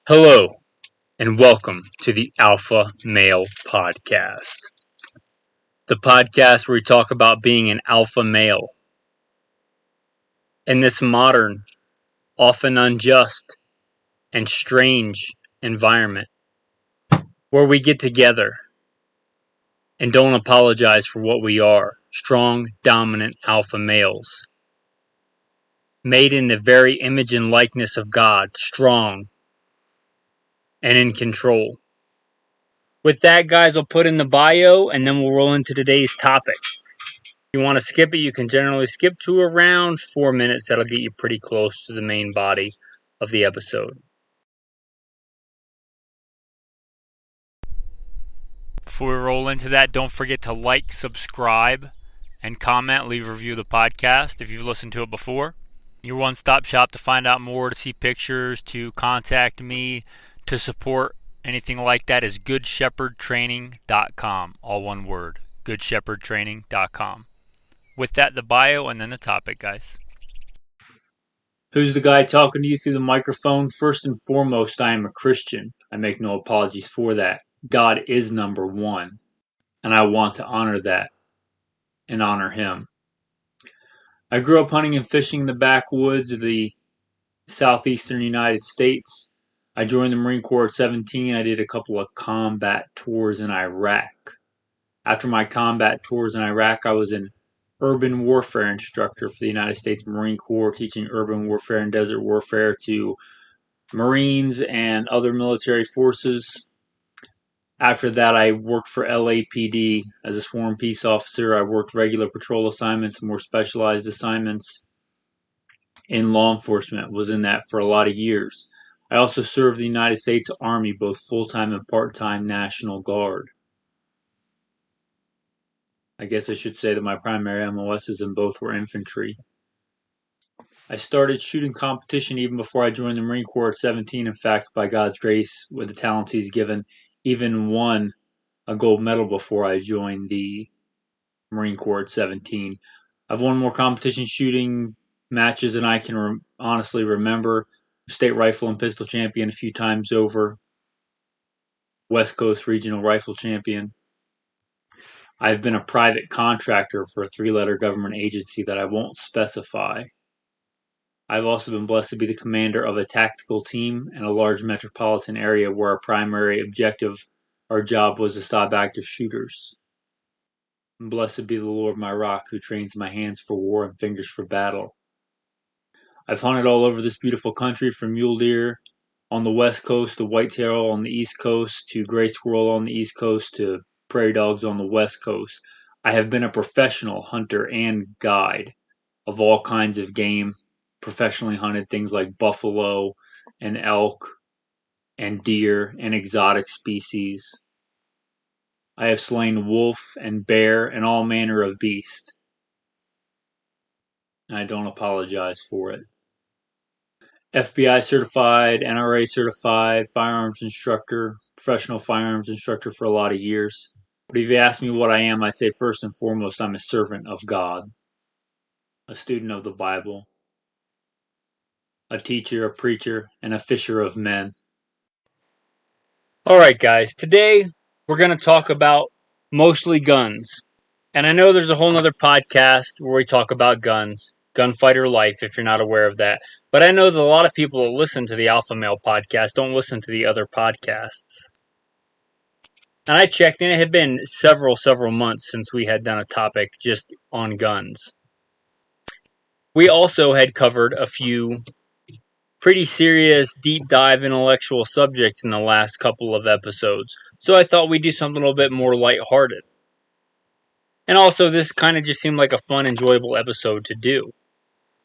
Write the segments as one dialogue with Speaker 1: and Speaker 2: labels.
Speaker 1: Hello, and welcome to the Alpha Male Podcast. The podcast where we talk about being an alpha male in this modern, often unjust, and strange environment where we get together and don't apologize for what we are. Strong, dominant alpha males. Made in the very image and likeness of God. Strong and in control. With that, guys, I'll put in the bio and then we'll roll into today's topic. If you want to skip it, you can generally skip to around 4 minutes. That'll get you pretty close to the main body of the episode. Before we roll into that, don't forget to like, subscribe, and comment. Leave a review of the podcast if you've listened to it before. Your one-stop shop to find out more, to see pictures, to contact me, to support anything like that is goodshepherdtraining.com. All one word, goodshepherdtraining.com. With that, the bio and then the topic, guys. Who's the guy talking to you through the microphone? First and foremost, I am a Christian. I make no apologies for that. God is number one, and I want to honor that and honor Him. I grew up hunting and fishing in the backwoods of the southeastern United States. I joined the Marine Corps at 17. I did a couple of combat tours in Iraq. After my combat tours in Iraq, I was an urban warfare instructor for the United States Marine Corps, teaching urban warfare and desert warfare to Marines and other military forces. After that, I worked for LAPD as a sworn peace officer. I worked regular patrol assignments, more specialized assignments in law enforcement. Was in that for a lot of years. I also served the United States Army, both full-time and part-time National Guard. I guess I should say that my primary MOSs in both were infantry. I started shooting competition even before I joined the Marine Corps at 17. In fact, by God's grace, with the talents He's given, even won a gold medal before I joined the Marine Corps at 17. I've won more competition shooting matches than I can honestly remember. State rifle and pistol champion a few times over. West Coast regional rifle champion. I've been a private contractor for a 3-letter government agency that I won't specify. I've also been blessed to be the commander of a tactical team in a large metropolitan area where our primary objective, our job, was to stop active shooters. And blessed be the Lord my rock, who trains my hands for war and fingers for battle. I've hunted all over this beautiful country, from mule deer on the west coast to whitetail on the east coast to gray squirrel on the east coast to prairie dogs on the west coast. I have been a professional hunter and guide of all kinds of game, professionally hunted things like buffalo and elk and deer and exotic species. I have slain wolf and bear and all manner of beast. And I don't apologize for it. FBI certified, NRA certified, firearms instructor, professional firearms instructor for a lot of years. But if you ask me what I am, I'd say first and foremost, I'm a servant of God, a student of the Bible, a teacher, a preacher, and a fisher of men. Alright guys, today we're going to talk about mostly guns. And I know there's a whole nother podcast where we talk about guns, Gunfighter Life, if you're not aware of that. But I know that a lot of people that listen to the Alpha Male podcast don't listen to the other podcasts. And I checked, and it had been several months since we had done a topic just on guns. We also had covered a few pretty serious, deep dive intellectual subjects in the last couple of episodes. So I thought we'd do something a little bit more lighthearted. And also, this kind of just seemed like a fun, enjoyable episode to do.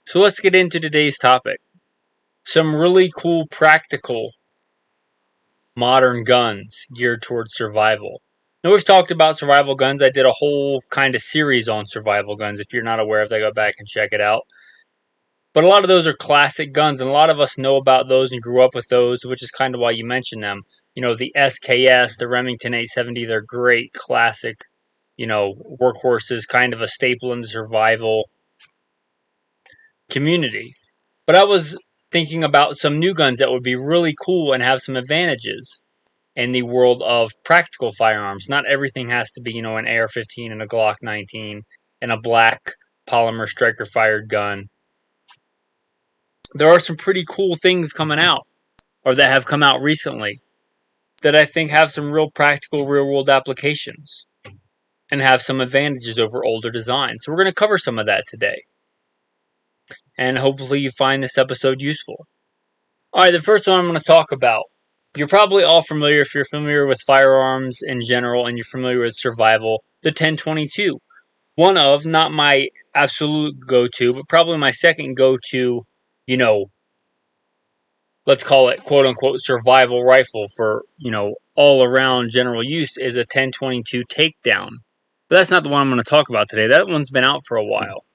Speaker 1: So let's get into today's topic. Some really cool, practical, modern guns geared towards survival. Now, we've talked about survival guns. I did a whole kind of series on survival guns. If you're not aware of that, go back and check it out. But a lot of those are classic guns, and a lot of us know about those and grew up with those, which is kind of why you mentioned them. You know, the SKS, the Remington 870, they're great, classic, workhorses, kind of a staple in the survival community. But I was thinking about some new guns that would be really cool and have some advantages in the world of practical firearms. Not everything has to be, an AR-15 and a Glock 19 and a black polymer striker fired gun. There are some pretty cool things coming out, or that have come out recently, that I think have some real practical, real world applications and have some advantages over older designs. So we're going to cover some of that today. And hopefully you find this episode useful. Alright, the first one I'm going to talk about. You're probably all familiar, if you're familiar with firearms in general and you're familiar with survival, the 1022. One of, not my absolute go-to, but probably my second go-to, let's call it quote-unquote survival rifle for, all-around general use is a 1022 takedown. But that's not the one I'm going to talk about today. That one's been out for a while.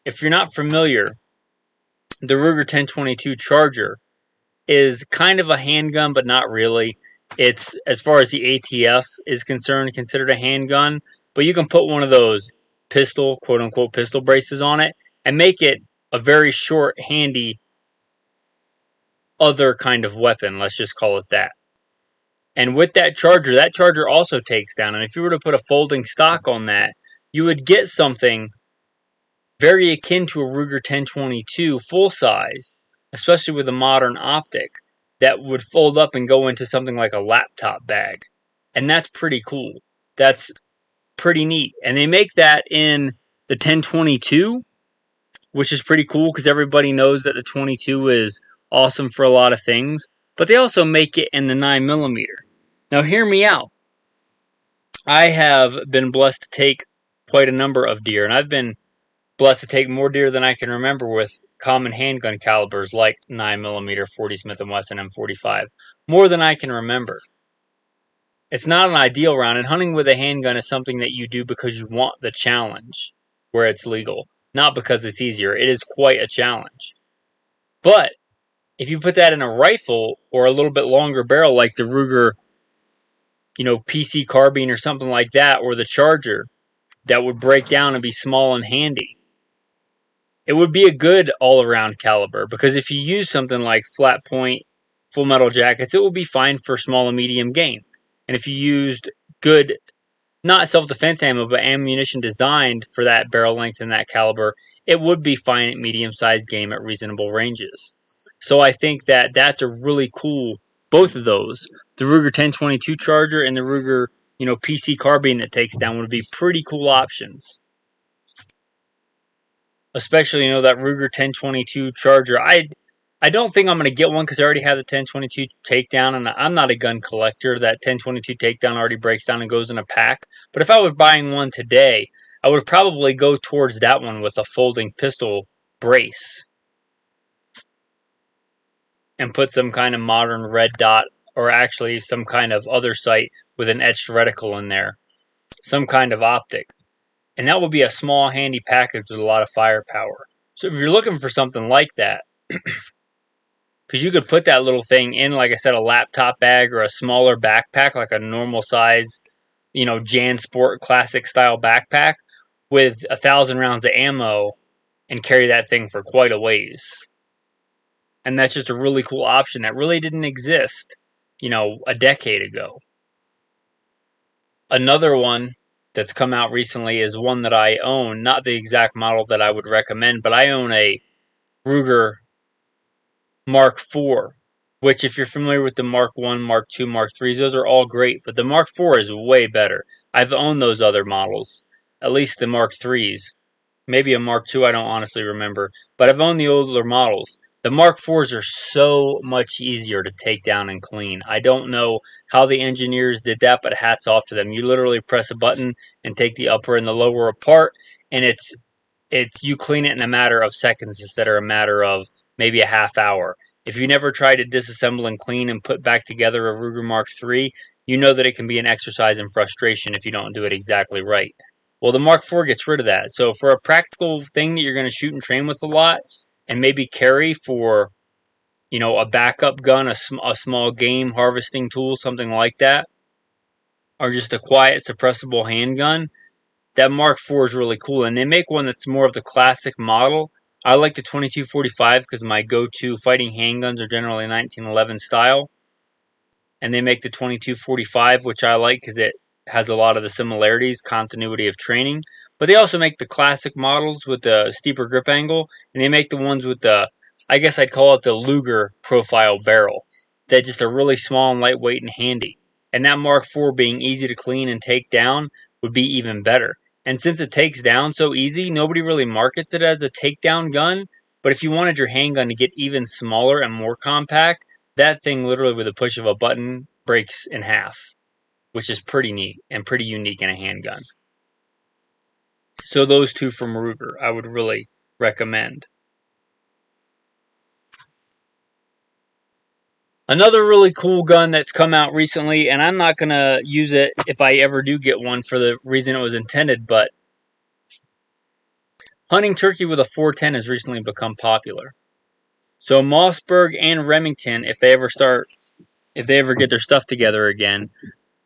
Speaker 1: If you're not familiar, the Ruger 1022 Charger is kind of a handgun, but not really. It's, as far as the ATF is concerned, considered a handgun, but you can put one of those pistol, quote-unquote pistol braces on it and make it a very short, handy, other kind of weapon, let's just call it that. And with that charger also takes down, and if you were to put a folding stock on that, you would get something very akin to a Ruger 1022 full size, especially with a modern optic, that would fold up and go into something like a laptop bag. And that's pretty cool. That's pretty neat. And they make that in the 1022, which is pretty cool because everybody knows that the 22 is awesome for a lot of things. But they also make it in the 9mm. Now hear me out. I have been blessed to take quite a number of deer, and I've been blessed to take more deer than I can remember with common handgun calibers like 9mm 40 Smith & Wesson M45. More than I can remember. It's not an ideal round, and hunting with a handgun is something that you do because you want the challenge where it's legal, not because it's easier. It is quite a challenge. But if you put that in a rifle or a little bit longer barrel like the Ruger, PC carbine or something like that, or the Charger, that would break down and be small and handy, it would be a good all-around caliber, because if you use something like flat point, full metal jackets, it will be fine for small and medium game. And if you used good, not self-defense ammo, but ammunition designed for that barrel length and that caliber, it would be fine at medium-sized game at reasonable ranges. So I think that that's a really cool, both of those, the Ruger 1022 Charger and the Ruger, PC carbine that takes down, would be pretty cool options. Especially, that Ruger 1022 Charger. I don't think I'm going to get one because I already have the 1022 takedown, and I'm not a gun collector. That 1022 takedown already breaks down and goes in a pack. But if I was buying one today, I would probably go towards that one with a folding pistol brace and put some kind of modern red dot, or actually some kind of other sight with an etched reticle in there. Some kind of optic. And that will be a small, handy package with a lot of firepower. So if you're looking for something like that, because you could put that little thing in, like I said, a laptop bag or a smaller backpack, like a normal size, JanSport classic style backpack with 1,000 rounds of ammo and carry that thing for quite a ways. And that's just a really cool option that really didn't exist, a decade ago. Another one that's come out recently is one that I own, not the exact model that I would recommend, but I own a Ruger Mark IV, which, if you're familiar with the Mark I, Mark II, Mark IIIs, those are all great, but the Mark IV is way better. I've owned those other models, at least the Mark IIIs. Maybe a Mark II, I don't honestly remember, but I've owned the older models. The Mark IVs are so much easier to take down and clean. I don't know how the engineers did that, but hats off to them. You literally press a button and take the upper and the lower apart, and it's you clean it in a matter of seconds instead of a matter of maybe a half hour. If you never try to disassemble and clean and put back together a Ruger Mark III, you know that it can be an exercise in frustration if you don't do it exactly right. Well, the Mark IV gets rid of that. So for a practical thing that you're going to shoot and train with a lot, and maybe carry for, a backup gun, a small game harvesting tool, something like that, or just a quiet, suppressible handgun, that Mark IV is really cool. And they make one that's more of the classic model,
Speaker 2: I like the 2245 because my go-to fighting handguns are generally 1911 style. And they make the 2245, which I like because it has a lot of the similarities, continuity of training. But they also make the classic models with the steeper grip angle, and they make the ones with the, I guess I'd call it the Luger profile barrel. That just are really small and lightweight and handy. And that Mark IV being easy to clean and take down would be even better. And since it takes down so easy, nobody really markets it as a takedown gun. But if you wanted your handgun to get even smaller and more compact, that thing literally with a push of a button breaks in half, which is pretty neat and pretty unique in a handgun. So those two from Ruger I would really recommend. Another really cool gun that's come out recently, and I'm not going to use it if I ever do get one for the reason it was intended, but hunting turkey with a 410 has recently become popular. So Mossberg and Remington, if they ever get their stuff together again,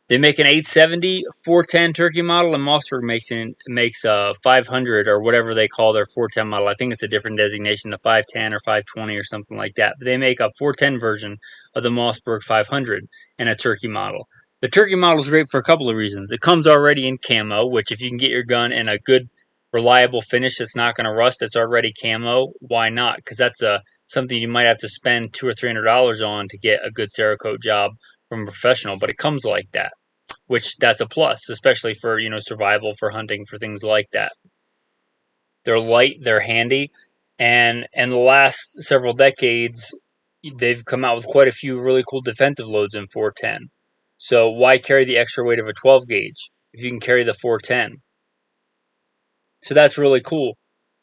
Speaker 2: they make an 870 410 turkey model, and Mossberg makes a 500 or whatever they call their 410 model. I think it's a different designation, the 510 or 520 or something like that. But they make a 410 version of the Mossberg 500 in a turkey model. The turkey model is great for a couple of reasons. It comes already in camo, which if you can get your gun in a good, reliable finish that's not going to rust, it's already camo. Why not? Because that's something you might have to spend $200 or $300 on to get a good Cerakote job from a professional, but it comes like that, which that's a plus, especially for, survival, for hunting, for things like that. They're light, they're handy, and in the last several decades, they've come out with quite a few really cool defensive loads in 410. So why carry the extra weight of a 12 gauge if you can carry the 410? So that's really cool.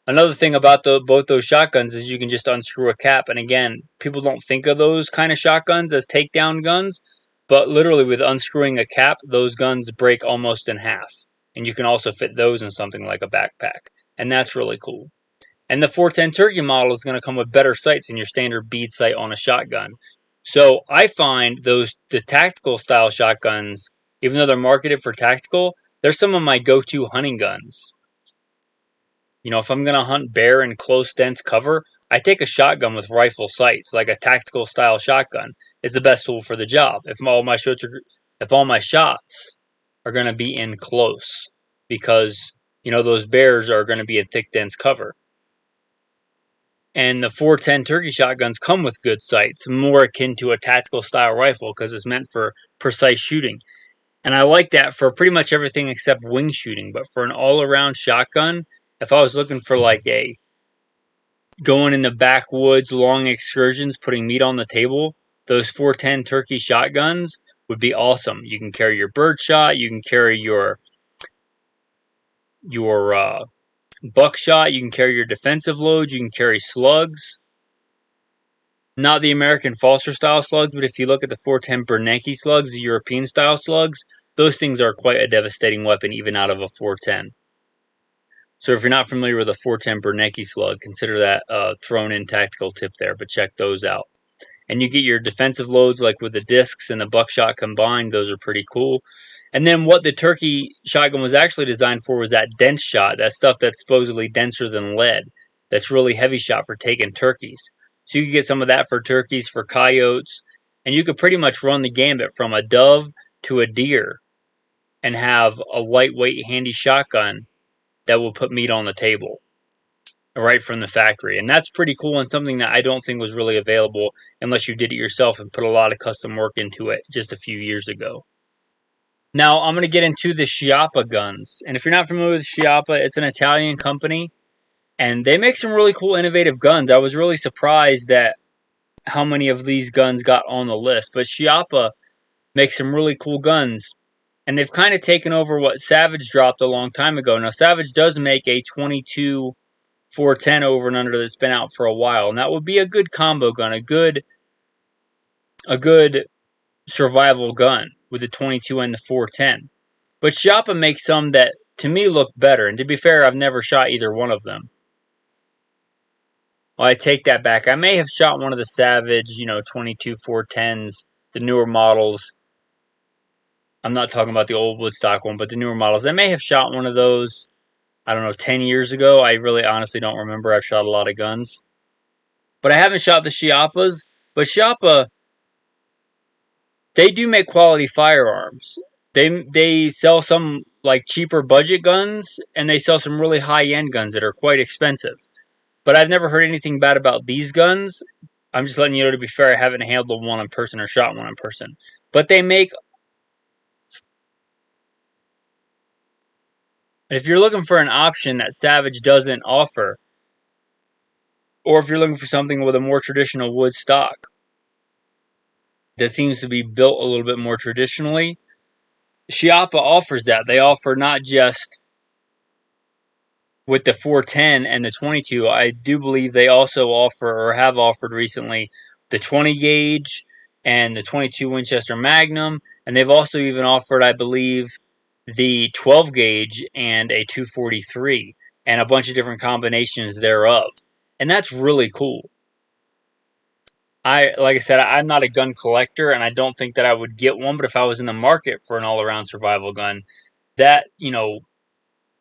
Speaker 2: Another thing about both those shotguns is you can just unscrew a cap. And again, people don't think of those kind of shotguns as takedown guns, but literally with unscrewing a cap, those guns break almost in half. And you can also fit those in something like a backpack. And that's really cool. And the 410 Turkey model is going to come with better sights than your standard bead sight on a shotgun. So I find the tactical style shotguns, even though they're marketed for tactical, they're some of my go-to hunting guns. If I'm going to hunt bear in close, dense cover, I take a shotgun with rifle sights, like a tactical style shotgun is the best tool for the job. If all my shots are going to be in close, because those bears are going to be in thick, dense cover. And the 410 turkey shotguns come with good sights, more akin to a tactical style rifle because it's meant for precise shooting. And I like that for pretty much everything except wing shooting. But for an all-around shotgun, if I was looking for going in the backwoods, long excursions, putting meat on the table, those 410 turkey shotguns would be awesome. You can carry your birdshot, you can carry your buckshot, you can carry your defensive loads, you can carry slugs. Not the American Foster style slugs, but if you look at the 410 Bernanke slugs, the European style slugs, those things are quite a devastating weapon even out of a 410. So if you're not familiar with a 410 Bernanke slug, consider that a thrown in tactical tip there, but check those out. And you get your defensive loads like with the discs and the buckshot combined, those are pretty cool. And then what the turkey shotgun was actually designed for was that dense shot, that stuff that's supposedly denser than lead, that's really heavy shot for taking turkeys. So you could get some of that for turkeys, for coyotes, and you could pretty much run the gambit from a dove to a deer and have a lightweight, handy shotgun that will put meat on the table right from the factory. And that's pretty cool and something that I don't think was really available unless you did it yourself and put a lot of custom work into it just a few years ago. Now, I'm going to get into the Shiapa Guns. And if you're not familiar with Shiapa, it's an Italian company. And they make some really cool, innovative guns. I was really surprised at how many of these guns got on the list. But Shiapa makes some really cool guns. And they've kind of taken over what Savage dropped a long time ago. Now, Savage does make a 22 410 over and under that's been out for a while. And that would be a good combo gun, a good survival gun with the 22 and the 410. But Shiapa makes some that, to me, look better. And to be fair, I've never shot either one of them. Well, I take that back. I may have shot one of the Savage, 22 410s, the newer models. I'm not talking about the old Woodstock one, but the newer models. I may have shot one of those. I don't know, 10 years ago. I really honestly don't remember. I've shot a lot of guns. But I haven't shot the Shiapas. But Shiapa, they do make quality firearms. They sell some like cheaper budget guns, and they sell some really high end guns that are quite expensive. But I've never heard anything bad about these guns. I'm just letting you know, to be fair, I haven't handled one in person or shot one in person. But they make. If you're looking for an option that Savage doesn't offer, or if you're looking for something with a more traditional wood stock that seems to be built a little bit more traditionally, Shiapa offers that. They offer not just with the 410 and the 22. I do believe they also offer, or have offered recently, the 20 gauge and the 22 Winchester Magnum, and they've also even offered, I believe, the 12 gauge and a 243 and a bunch of different combinations thereof. And that's really cool. Like I said, I'm not a gun collector, and I don't think that I would get one, but if I was in the market for an all-around survival gun, that,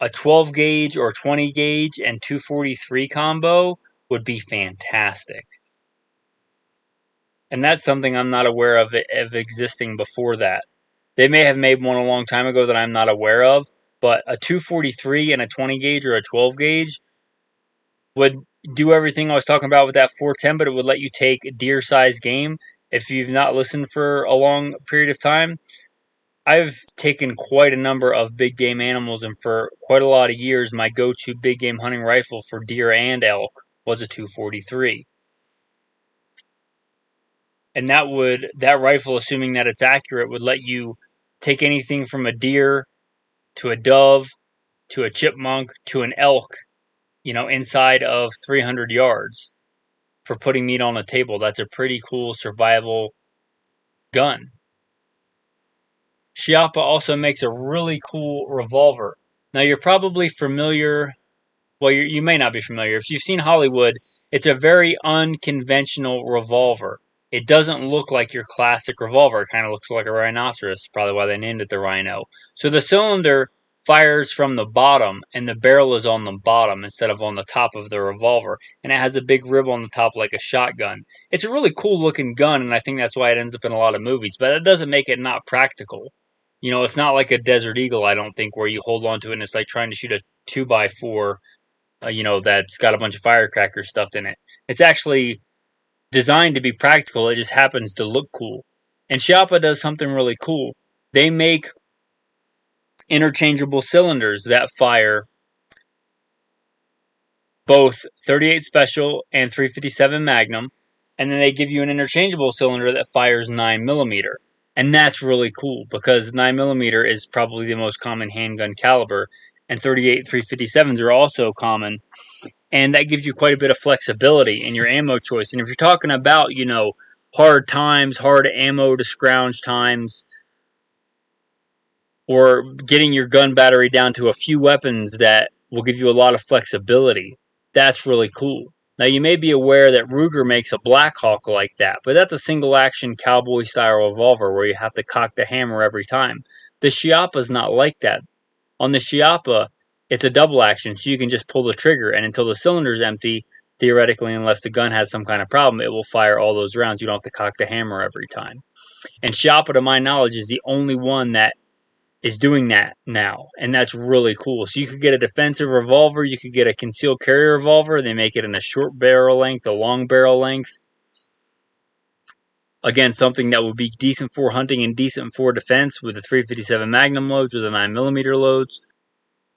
Speaker 2: a 12 gauge or 20 gauge and 243 combo would be fantastic. And that's something I'm not aware of existing before that. They may have made one a long time ago that I'm not aware of, but a 243 and a 20 gauge or a 12 gauge would do everything I was talking about with that 410, but it would let you take deer-sized game. If you've not listened for a long period of time, I've taken quite a number of big game animals, and for quite a lot of years, my go-to big game hunting rifle for deer and elk was a 243. And that rifle, assuming that it's accurate, would let you take anything from a deer to a dove to a chipmunk to an elk, inside of 300 yards for putting meat on the table. That's a pretty cool survival gun. Shiapa also makes a really cool revolver. Now, you're probably familiar. Well, you may not be familiar. If you've seen Hollywood, it's a very unconventional revolver. It doesn't look like your classic revolver. It kind of looks like a rhinoceros, probably why they named it the Rhino. So the cylinder fires from the bottom, and the barrel is on the bottom instead of on the top of the revolver, and it has a big rib on the top like a shotgun. It's a really cool looking gun, and I think that's why it ends up in a lot of movies, but that doesn't make it not practical. It's not like a Desert Eagle, I don't think, where you hold on to it and it's like trying to shoot a 2x4, that's got a bunch of firecrackers stuffed in it. It's actually designed to be practical. It just happens to look cool. And Shiapa does something really cool. They make interchangeable cylinders that fire both 38 Special and 357 Magnum, and then they give you an interchangeable cylinder that fires 9mm. And that's really cool because 9mm is probably the most common handgun caliber, and 38 357s are also common. And that gives you quite a bit of flexibility in your ammo choice. And if you're talking about, hard times, hard ammo to scrounge times, or getting your gun battery down to a few weapons that will give you a lot of flexibility, that's really cool. Now, you may be aware that Ruger makes a Black Hawk like that, but that's a single-action cowboy-style revolver where you have to cock the hammer every time. The Shiapa's not like that. On the Shiapa, it's a double action, so you can just pull the trigger, and until the cylinder's empty, theoretically, unless the gun has some kind of problem, it will fire all those rounds. You don't have to cock the hammer every time. And Shiapa, to my knowledge, is the only one that is doing that now, and that's really cool. So you could get a defensive revolver, you could get a concealed carry revolver. They make it in a short barrel length, a long barrel length. Again, something that would be decent for hunting and decent for defense with the 357 Magnum loads or the 9mm loads.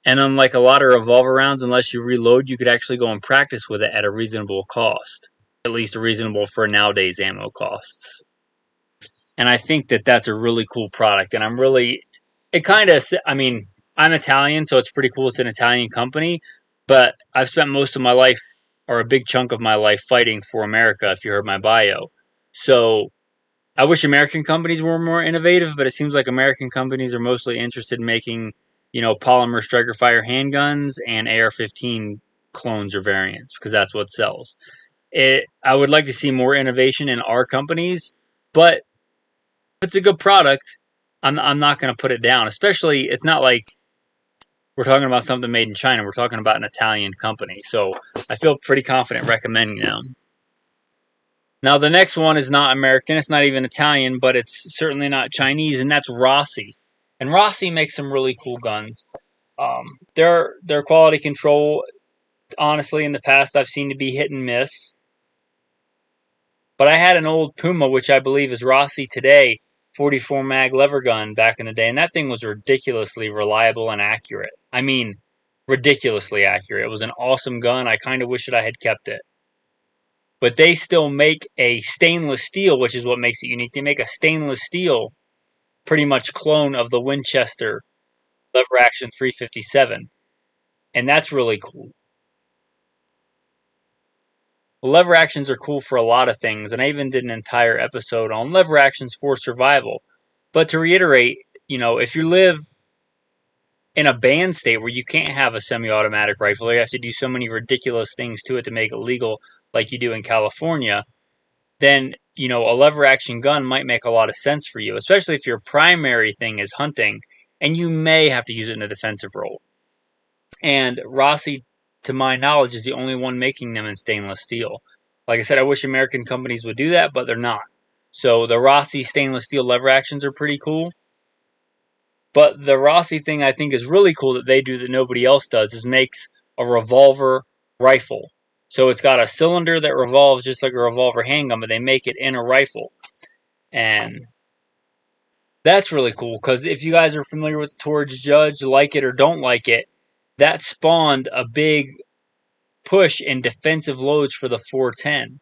Speaker 2: And unlike a lot of revolver rounds, unless you reload, you could actually go and practice with it at a reasonable cost. At least reasonable for nowadays ammo costs. And I think that that's a really cool product. And I'm Italian, so it's pretty cool it's an Italian company. But I've spent most of my life, or a big chunk of my life, fighting for America, if you heard my bio. So I wish American companies were more innovative, but it seems like American companies are mostly interested in making polymer striker fire handguns and AR-15 clones or variants because that's what sells. I would like to see more innovation in our companies, but if it's a good product, I'm not going to put it down. Especially, it's not like we're talking about something made in China. We're talking about an Italian company. So I feel pretty confident recommending them. Now, the next one is not American. It's not even Italian, but it's certainly not Chinese, and that's Rossi. And Rossi makes some really cool guns. Their quality control, honestly, in the past, I've seen to be hit and miss. But I had an old Puma, which I believe is Rossi today, 44 mag lever gun back in the day, and that thing was ridiculously reliable and accurate. I mean, ridiculously accurate. It was an awesome gun. I kind of wish that I had kept it. But they still make a stainless steel, which is what makes it unique. They make a stainless steel, pretty much clone of the Winchester lever action 357. And that's really cool. Well, lever actions are cool for a lot of things, and I even did an entire episode on lever actions for survival. But to reiterate, if you live in a banned state where you can't have a semi-automatic rifle, you have to do so many ridiculous things to it to make it legal, like you do in California, then, a lever action gun might make a lot of sense for you, especially if your primary thing is hunting, and you may have to use it in a defensive role. And Rossi, to my knowledge, is the only one making them in stainless steel. Like I said, I wish American companies would do that, but they're not. So the Rossi stainless steel lever actions are pretty cool. But the Rossi thing I think is really cool that they do that nobody else does is makes a revolver rifle. So it's got a cylinder that revolves just like a revolver handgun, but they make it in a rifle. And that's really cool because if you guys are familiar with the Torch Judge, like it or don't like it, that spawned a big push in defensive loads for the 410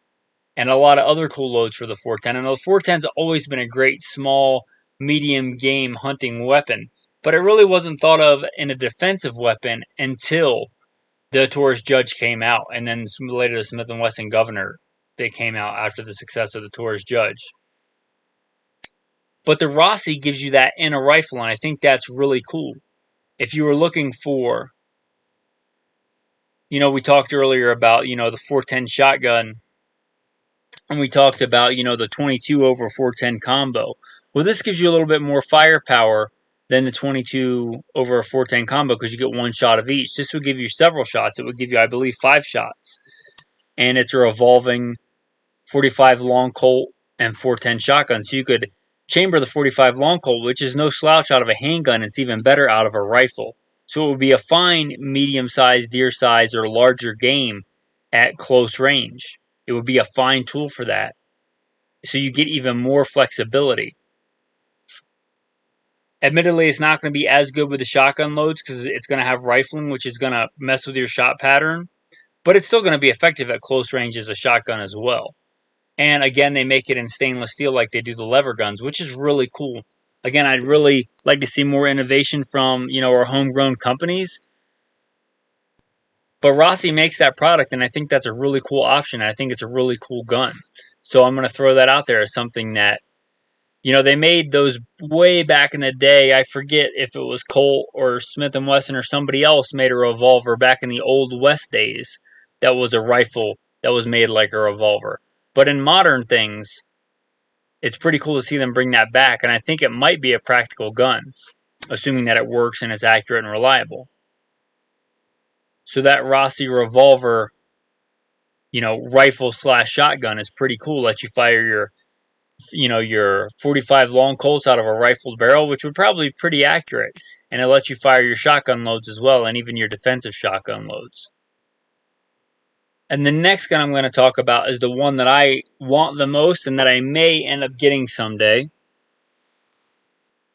Speaker 2: and a lot of other cool loads for the 410. And the 410's always been a great small, medium game hunting weapon, but it really wasn't thought of in a defensive weapon until the Taurus Judge came out, and then later the Smith & Wesson Governor, they came out after the success of the Taurus Judge. But the Rossi gives you that in a rifle, and I think that's really cool. If you were looking for, we talked earlier about, the 410 shotgun, and we talked about, the 22 over 410 combo. Well, this gives you a little bit more firepower than the 22 over a 410 combo because you get one shot of each. This would give you several shots. It would give you, I believe, 5 shots. And it's a revolving 45 long Colt and 410 shotgun. So you could chamber the 45 long Colt, which is no slouch out of a handgun. It's even better out of a rifle. So it would be a fine medium-sized, deer size, or larger game at close range. It would be a fine tool for that. So you get even more flexibility. Admittedly, it's not going to be as good with the shotgun loads because it's going to have rifling, which is going to mess with your shot pattern. But it's still going to be effective at close range as a shotgun as well. And again, they make it in stainless steel like they do the lever guns, which is really cool. Again, I'd really like to see more innovation from, our homegrown companies. But Rossi makes that product, and I think that's a really cool option. I think it's a really cool gun. So I'm going to throw that out there as something that, they made those way back in the day. I forget if it was Colt or Smith & Wesson or somebody else made a revolver back in the old West days that was a rifle that was made like a revolver. But in modern things, it's pretty cool to see them bring that back, and I think it might be a practical gun, assuming that it works and is accurate and reliable. So that Rossi revolver, rifle / shotgun is pretty cool. Let you fire your 45 long Colts out of a rifled barrel, which would probably be pretty accurate. And it lets you fire your shotgun loads as well, and even your defensive shotgun loads. And the next gun I'm going to talk about is the one that I want the most and that I may end up getting someday.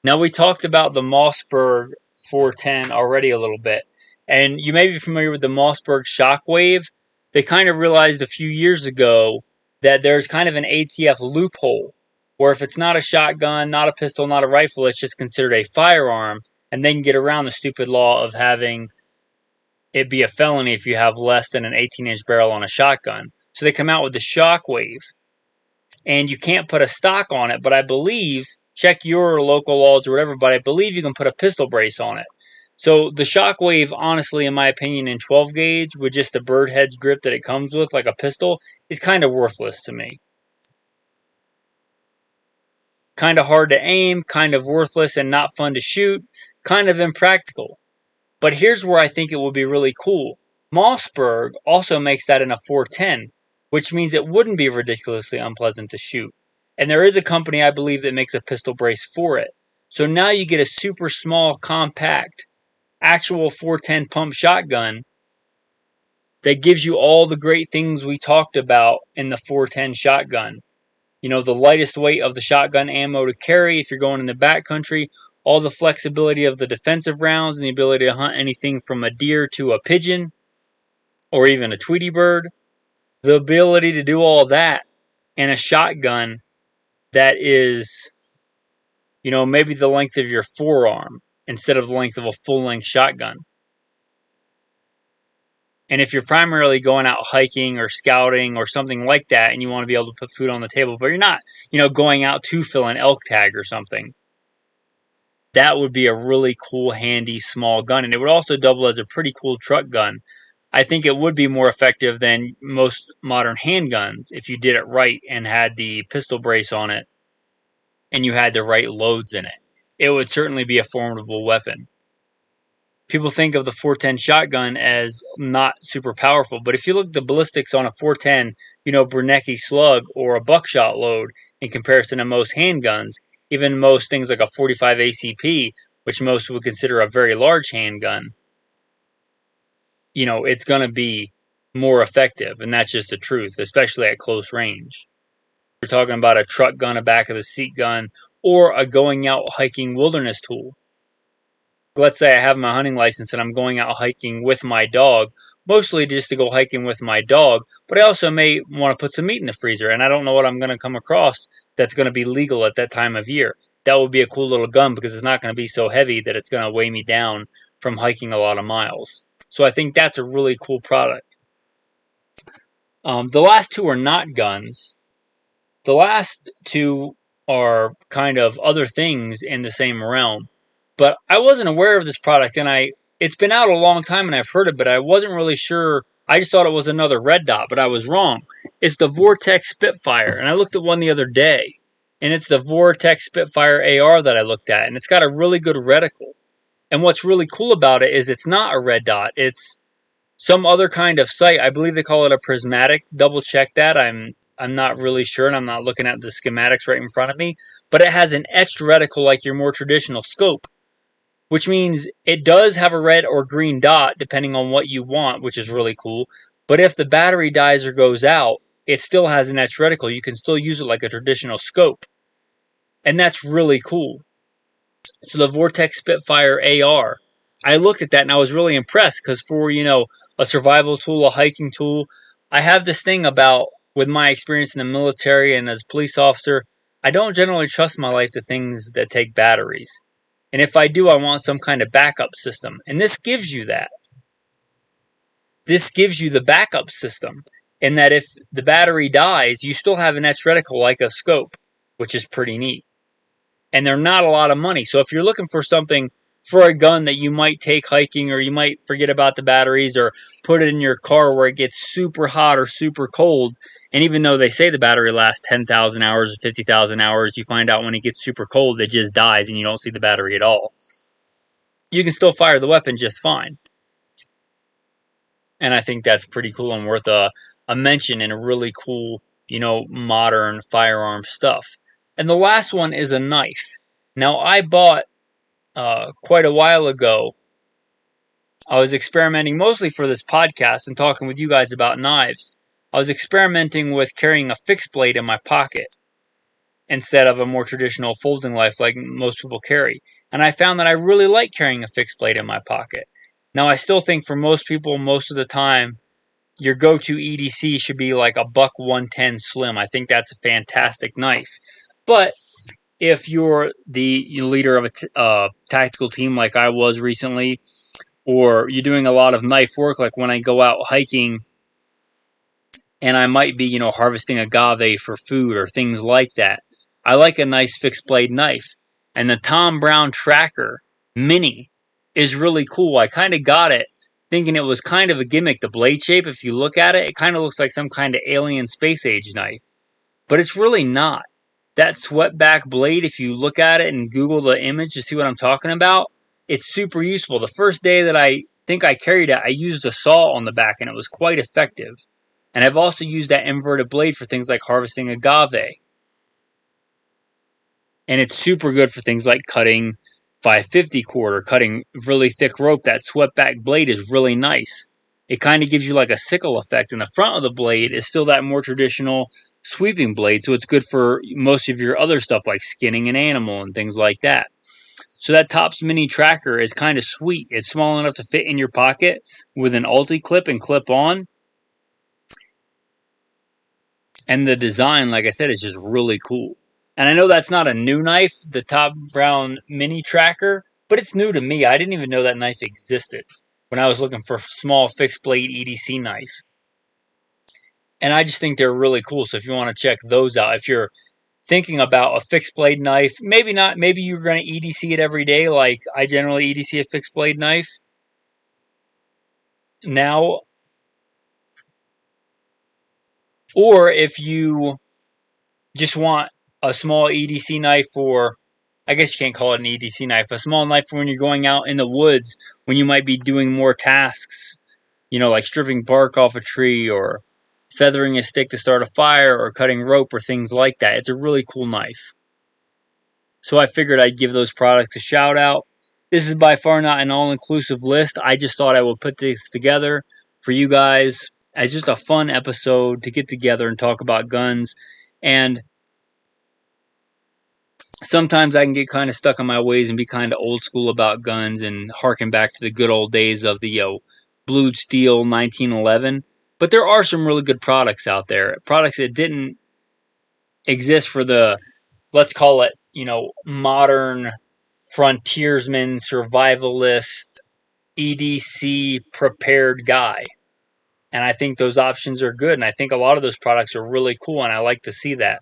Speaker 2: Now, we talked about the Mossberg 410 already a little bit. And you may be familiar with the Mossberg Shockwave. They kind of realized a few years ago that there's kind of an ATF loophole where if it's not a shotgun, not a pistol, not a rifle, it's just considered a firearm, and they can get around the stupid law of having it be a felony if you have less than an 18-inch barrel on a shotgun. So they come out with the Shockwave, and you can't put a stock on it, but I believe, check your local laws or whatever, but I believe you can put a pistol brace on it. So the Shockwave, honestly, in my opinion, in 12 gauge, with just the bird head's grip that it comes with, like a pistol, is kind of worthless to me. Kind of hard to aim, kind of worthless and not fun to shoot, kind of impractical. But here's where I think it would be really cool. Mossberg also makes that in a 410, which means it wouldn't be ridiculously unpleasant to shoot. And there is a company, I believe, that makes a pistol brace for it. So now you get a super small, compact, actual 410 pump shotgun that gives you all the great things we talked about in the 410 shotgun. You know, the lightest weight of the shotgun ammo to carry if you're going in the backcountry, all the flexibility of the defensive rounds and the ability to hunt anything from a deer to a pigeon or even a Tweety bird. The ability to do all that in a shotgun that is, you know, maybe the length of your forearm instead of the length of a full-length shotgun. And if you're primarily going out hiking or scouting or something like that and you want to be able to put food on the table, but you're not, you know, going out to fill an elk tag or something, that would be a really cool, handy, small gun. And it would also double as a pretty cool truck gun. I think it would be more effective than most modern handguns if you did it right and had the pistol brace on it and you had the right loads in it. It would certainly be a formidable weapon. People think of the 410 shotgun as not super powerful, but if you look at the ballistics on a 410, you know, Bernanke slug or a buckshot load in comparison to most handguns, even most things like a 45 ACP, which most would consider a very large handgun, you know, it's going to be more effective, and that's just the truth, especially at close range. We're talking about a truck gun, a back of the seat gun, or a going out hiking wilderness tool. Let's say I have my hunting license and I'm going out hiking with my dog, mostly just to go hiking with my dog, but I also may want to put some meat in the freezer, and I don't know what I'm going to come across that's going to be legal at that time of year. That would be a cool little gun because it's not going to be so heavy that it's going to weigh me down from hiking a lot of miles. So I think that's a really cool product. The last two are not guns. The last two are kind of other things in the same realm. But I wasn't aware of this product, and it's been out a long time and I've heard it, but I wasn't really sure. I just thought it was another red dot, but I was wrong. It's the Vortex Spitfire, and I looked at one the other day, and it's the Vortex Spitfire Ar that I looked at, and it's got a really good reticle. And what's really cool about it is it's not a red dot. It's some other kind of sight. I believe they call it a prismatic. Double check that. I'm not really sure, and I'm not looking at the schematics right in front of me, but it has an etched reticle like your more traditional scope, which means it does have a red or green dot depending on what you want, which is really cool. But if the battery dies or goes out, it still has an etched reticle. You can still use it like a traditional scope, and that's really cool. So the Vortex Spitfire Ar, I looked at that and I was really impressed because for, you know, a survival tool, a hiking tool, I have this thing about, with my experience in the military and as a police officer, I don't generally trust my life to things that take batteries. And if I do, I want some kind of backup system. And this gives you that. This gives you the backup system. In that if the battery dies, you still have an etched reticle like a scope, which is pretty neat. And they're not a lot of money. So if you're looking for something for a gun that you might take hiking, or you might forget about the batteries, or put it in your car where it gets super hot or super cold, and even though they say the battery lasts 10,000 hours or 50,000 hours, you find out when it gets super cold, it just dies and you don't see the battery at all. You can still fire the weapon just fine. And I think that's pretty cool and worth a mention in a really cool, you know, modern firearm stuff. And the last one is a knife. Now, I bought quite a while ago, I was experimenting mostly for this podcast and talking with you guys about knives. I was experimenting with carrying a fixed blade in my pocket instead of a more traditional folding knife like most people carry. And I found that I really like carrying a fixed blade in my pocket. Now, I still think for most people, most of the time, your go-to EDC should be like a buck 110 slim. I think that's a fantastic knife. But if you're the leader of a tactical team like I was recently, or you're doing a lot of knife work like when I go out hiking and I might be, you know, harvesting agave for food or things like that, I like a nice fixed blade knife. And the Tom Brown Tracker Mini is really cool. I kind of got it thinking it was kind of a gimmick. The blade shape, if you look at it, it kind of looks like some kind of alien space age knife. But it's really not. That swept back blade, if you look at it and Google the image to see what I'm talking about, it's super useful. The first day that I think I carried it, I used a saw on the back, and it was quite effective. And I've also used that inverted blade for things like harvesting agave. And it's super good for things like cutting 550 cord or cutting really thick rope. That swept back blade is really nice. It kind of gives you like a sickle effect, and the front of the blade is still that more traditional sweeping blade, so it's good for most of your other stuff like skinning an animal and things like that. So that Tops Mini Tracker is kind of sweet. It's small enough to fit in your pocket with an Ulti clip and clip on. And the design, like I said, is just really cool. And I know that's not a new knife, the Top Brown Mini Tracker, but it's new to me. I didn't even know that knife existed when I was looking for a small fixed blade EDC knife. And I just think they're really cool. So if you want to check those out, if you're thinking about a fixed blade knife, maybe not, maybe you're going to EDC it every day like I generally EDC a fixed blade knife now. Or if you just want a small EDC knife for, I guess you can't call it an EDC knife, a small knife for when you're going out in the woods, when you might be doing more tasks, like stripping bark off a tree or feathering a stick to start a fire or cutting rope or things like that. It's a really cool knife. So I figured I'd give those products a shout out. This is by far not an all-inclusive list. I just thought I would put this together for you guys as just a fun episode to get together and talk about guns. And sometimes I can get kind of stuck in my ways and be kind of old school about guns and harken back to the good old days of the blued steel 1911. But there are some really good products out there. Products that didn't exist for the, let's call it, modern frontiersman, survivalist, EDC prepared guy. And I think those options are good. And I think a lot of those products are really cool. And I like to see that.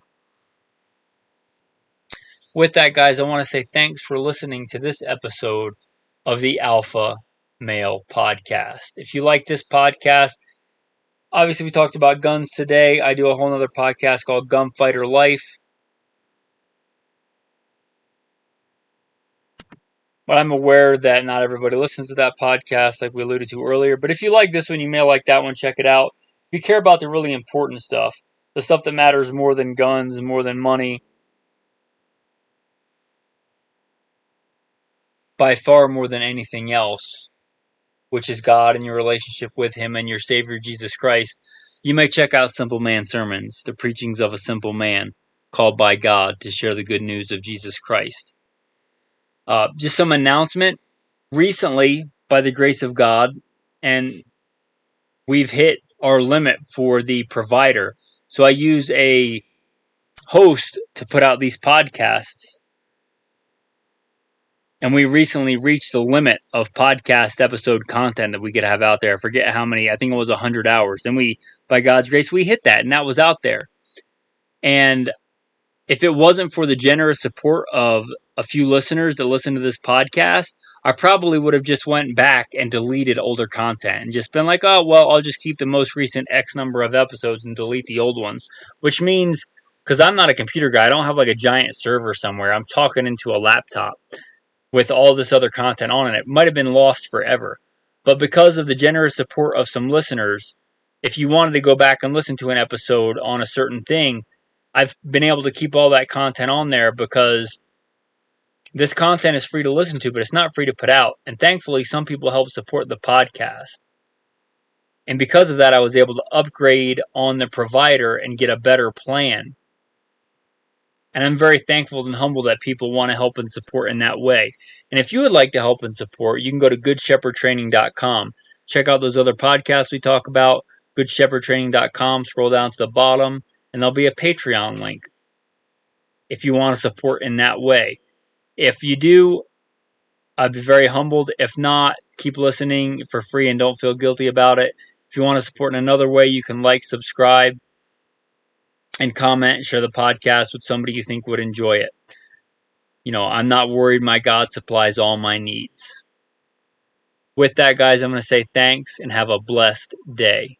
Speaker 2: With that, guys, I want to say thanks for listening to this episode of the Alpha Male Podcast. If you like this podcast, obviously we talked about guns today. I do a whole other podcast called Gunfighter Life. But I'm aware that not everybody listens to that podcast like we alluded to earlier. But if you like this one, you may like that one. Check it out. If you care about the really important stuff, the stuff that matters more than guns, more than money, by far more than anything else, which is God and your relationship with Him and your Savior Jesus Christ, you may check out Simple Man Sermons, the preachings of a simple man called by God to share the good news of Jesus Christ. Just some announcement. Recently, by the grace of God, and we've hit our limit for the provider. So I use a host to put out these podcasts. And we recently reached the limit of podcast episode content that we could have out there. I forget how many. I think it was 100 hours. And we, by God's grace, we hit that. And that was out there. And if it wasn't for the generous support of a few listeners that listen to this podcast, I probably would have just went back and deleted older content and just been like, oh, well, I'll just keep the most recent X number of episodes and delete the old ones. Which means, because I'm not a computer guy, I don't have like a giant server somewhere. I'm talking into a laptop with all this other content on it. It might have been lost forever. But because of the generous support of some listeners, if you wanted to go back and listen to an episode on a certain thing, I've been able to keep all that content on there because this content is free to listen to, but it's not free to put out. And thankfully, some people help support the podcast. And because of that, I was able to upgrade on the provider and get a better plan. And I'm very thankful and humble that people want to help and support in that way. And if you would like to help and support, you can go to goodshepherdtraining.com. Check out those other podcasts we talk about, goodshepherdtraining.com. Scroll down to the bottom, and there'll be a Patreon link if you want to support in that way. If you do, I'd be very humbled. If not, keep listening for free and don't feel guilty about it. If you want to support in another way, you can like, subscribe, and comment and share the podcast with somebody you think would enjoy it. I'm not worried. My God supplies all my needs. With that, guys, I'm going to say thanks and have a blessed day.